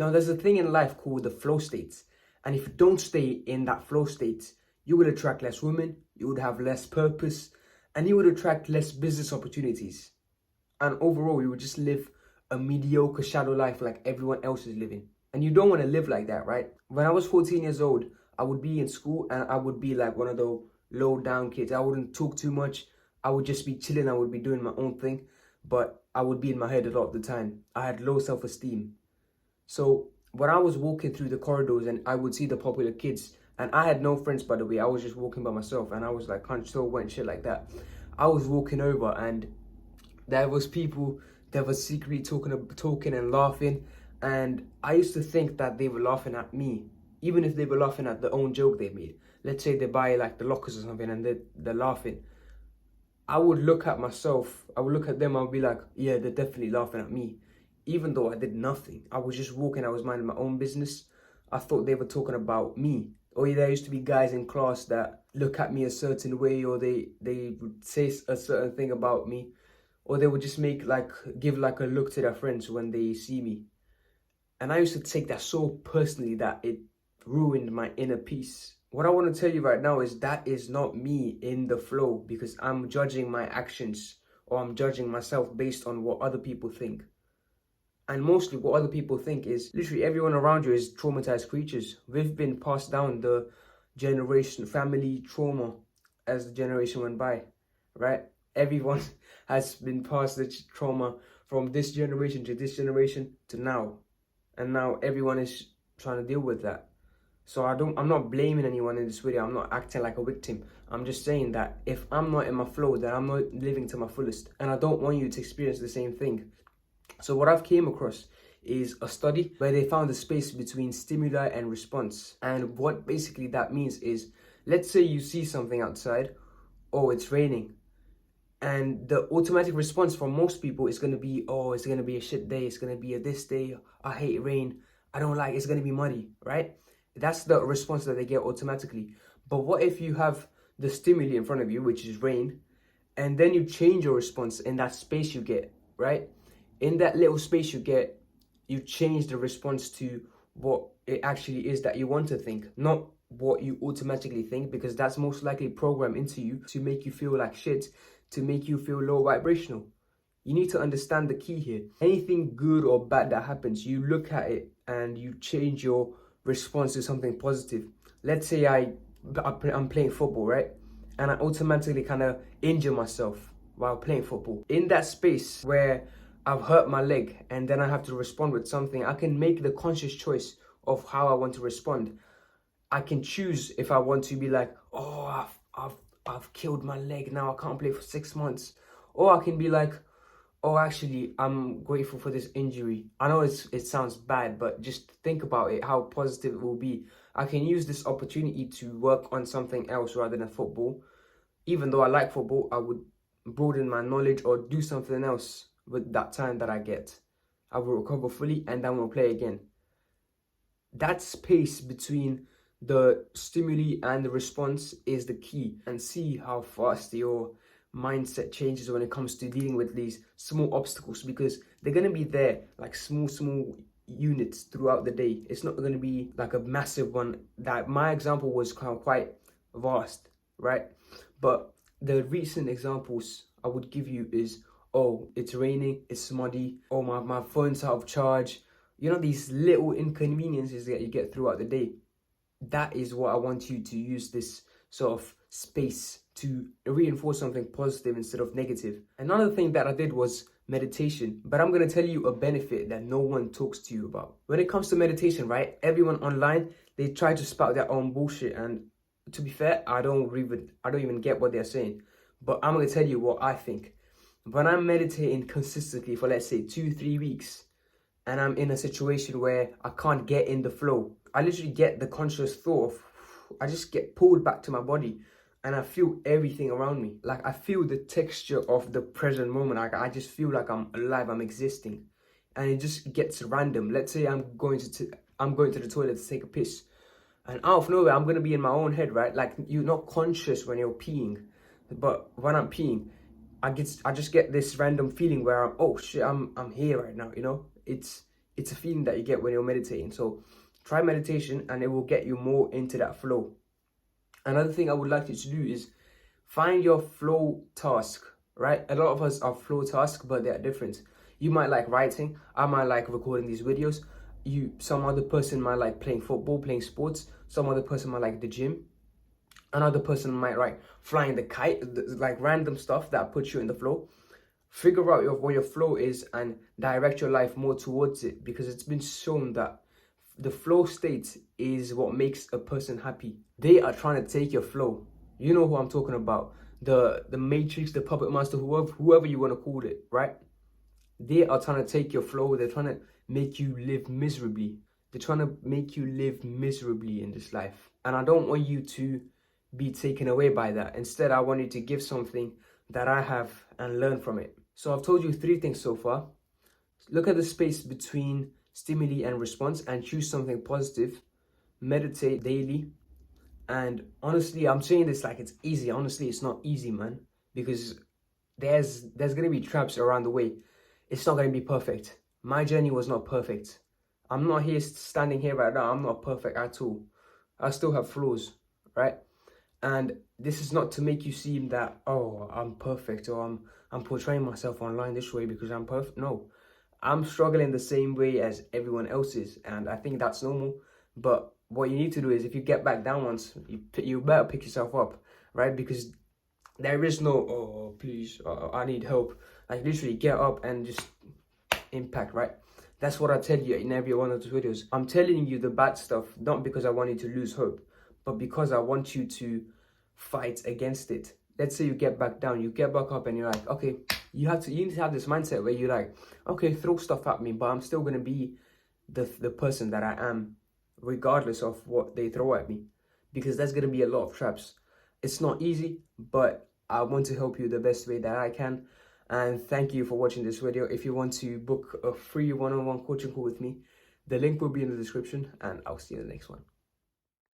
Now, there's a thing in life called the flow states. And if you don't stay in that flow state, you would attract less women, you would have less purpose, and you would attract less business opportunities. And overall, you would just live a mediocre shadow life like everyone else is living. And you don't want to live like that, right? When I was 14 years old, I would be in school and I would be like one of the low down kids. I wouldn't talk too much. I would just be chilling. I would be doing my own thing, but I would be in my head a lot of the time. I had low self-esteem. So when I was walking through the corridors and I would see the popular kids, and I had no friends, by the way, I was just walking by myself and I was like control and shit like that. I was walking over and there was people that were secretly talking and laughing, and I used to think that they were laughing at me, even if they were laughing at their own joke they made. Let's say they buy like the lockers or something and they're laughing. I would look at myself, I would look at them, I would be like, yeah, they're definitely laughing at me. Even though I did nothing. I was just walking, I was minding my own business. I thought they were talking about me. Or there used to be guys in class that look at me a certain way, or they would say a certain thing about me. Or they would just give like a look to their friends when they see me. And I used to take that so personally that it ruined my inner peace. What I want to tell you right now is that is not me in the flow, because I'm judging my actions or I'm judging myself based on what other people think. And mostly what other people think is literally everyone around you is traumatized creatures. We've been passed down the generation, family trauma as the generation went by, right? Everyone has been passed the trauma from this generation to this generation to now. And now everyone is trying to deal with that. So I'm not blaming anyone in this video. I'm not acting like a victim. I'm just saying that if I'm not in my flow, then I'm not living to my fullest. And I don't want you to experience the same thing. So what I've came across is a study where they found the space between stimuli and response. And what basically that means is, let's say you see something outside, oh, it's raining. And the automatic response from most people is going to be, oh, it's going to be a shit day. It's going to be a this day. I hate rain. I don't like, it's going to be muddy, right? That's the response that they get automatically. But what if you have the stimuli in front of you, which is rain, and then you change your response in that space you get, right? In that little space you get, you change the response to what it actually is that you want to think, not what you automatically think, because that's most likely programmed into you to make you feel like shit, to make you feel low vibrational. You need to understand the key here. Anything good or bad that happens, you look at it and you change your response to something positive. Let's say I'm playing football, right? And I automatically kind of injure myself while playing football. In that space where I've hurt my leg and then I have to respond with something, I can make the conscious choice of how I want to respond. I can choose if I want to be like, oh, I've killed my leg, now I can't play for 6 months. Or I can be like, oh, actually, I'm grateful for this injury. I know it sounds bad, but just think about it, how positive it will be. I can use this opportunity to work on something else rather than football. Even though I like football, I would broaden my knowledge or do something else with that time that I get. I will recover fully and then we'll play again. That space between the stimuli and the response is the key, and see how fast your mindset changes when it comes to dealing with these small obstacles, because they're going to be there like small units throughout the day. It's not going to be like a massive one. That my example was kind of quite vast, right? But the recent examples I would give you is, oh, it's raining, it's muddy, oh, my phone's out of charge. You know, these little inconveniences that you get throughout the day. That is what I want you to use this sort of space to reinforce something positive instead of negative. Another thing that I did was meditation, but I'm going to tell you a benefit that no one talks to you about. When it comes to meditation, right, everyone online, they try to spout their own bullshit, and to be fair, I don't even get what they're saying, but I'm going to tell you what I think. When I'm meditating consistently for, let's say, 2-3 weeks, and I'm in a situation where I can't get in the flow, I literally get the conscious thought of, I just get pulled back to my body and I feel everything around me. Like I feel the texture of the present moment. I just feel like I'm alive, I'm existing. And it just gets random. Let's say I'm going to the toilet to take a piss, and out of nowhere I'm going to be in my own head, right? Like you're not conscious when you're peeing, but when I'm peeing, I just get this random feeling where oh shit, I'm here right now, you know? It's It's a feeling that you get when you're meditating. So try meditation and it will get you more into that flow. Another thing I would like you to do is find your flow task, right? A lot of us are flow tasks, but they're different. You might like writing. I might like recording these videos. Some other person might like playing football, playing sports. Some other person might like the gym. Another person might like flying the kite, like random stuff that puts you in the flow. Figure out what your flow is and direct your life more towards it, because it's been shown that the flow state is what makes a person happy. They are trying to take your flow. You know who I'm talking about. The Matrix, the puppet master, whoever you want to call it, right? They are trying to take your flow. They're trying to make you live miserably. They're trying to make you live miserably in this life. And I don't want you to be taken away by that. Instead, I want you to give something that I have and learn from it. So I've told you 3 things so far. Look at the space between stimuli and response and choose something positive. Meditate daily. And honestly, I'm saying this like it's easy. Honestly, it's not easy, man, because there's going to be traps around the way. It's not going to be perfect. My journey was not perfect. I'm not here standing here right now. I'm not perfect at all. I still have flaws, right? And this is not to make you seem that, oh, I'm perfect, or I'm portraying myself online this way because I'm perfect. No, I'm struggling the same way as everyone else is, and I think that's normal. But what you need to do is, if you get back down once, you better pick yourself up, right? Because there is no, oh, please, I need help. Like, literally get up and just impact, right? That's what I tell you in every one of those videos. I'm telling you the bad stuff, not because I want you to lose hope, but because I want you to fight against it. Let's say you get back down, you get back up, and you're like, okay, you need to have this mindset where you're like, okay, throw stuff at me, but I'm still gonna be the person that I am, regardless of what they throw at me, because there's gonna be a lot of traps. It's not easy, but I want to help you the best way that I can. And thank you for watching this video. If you want to book a free one-on-one coaching call with me, the link will be in the description, and I'll see you in the next one.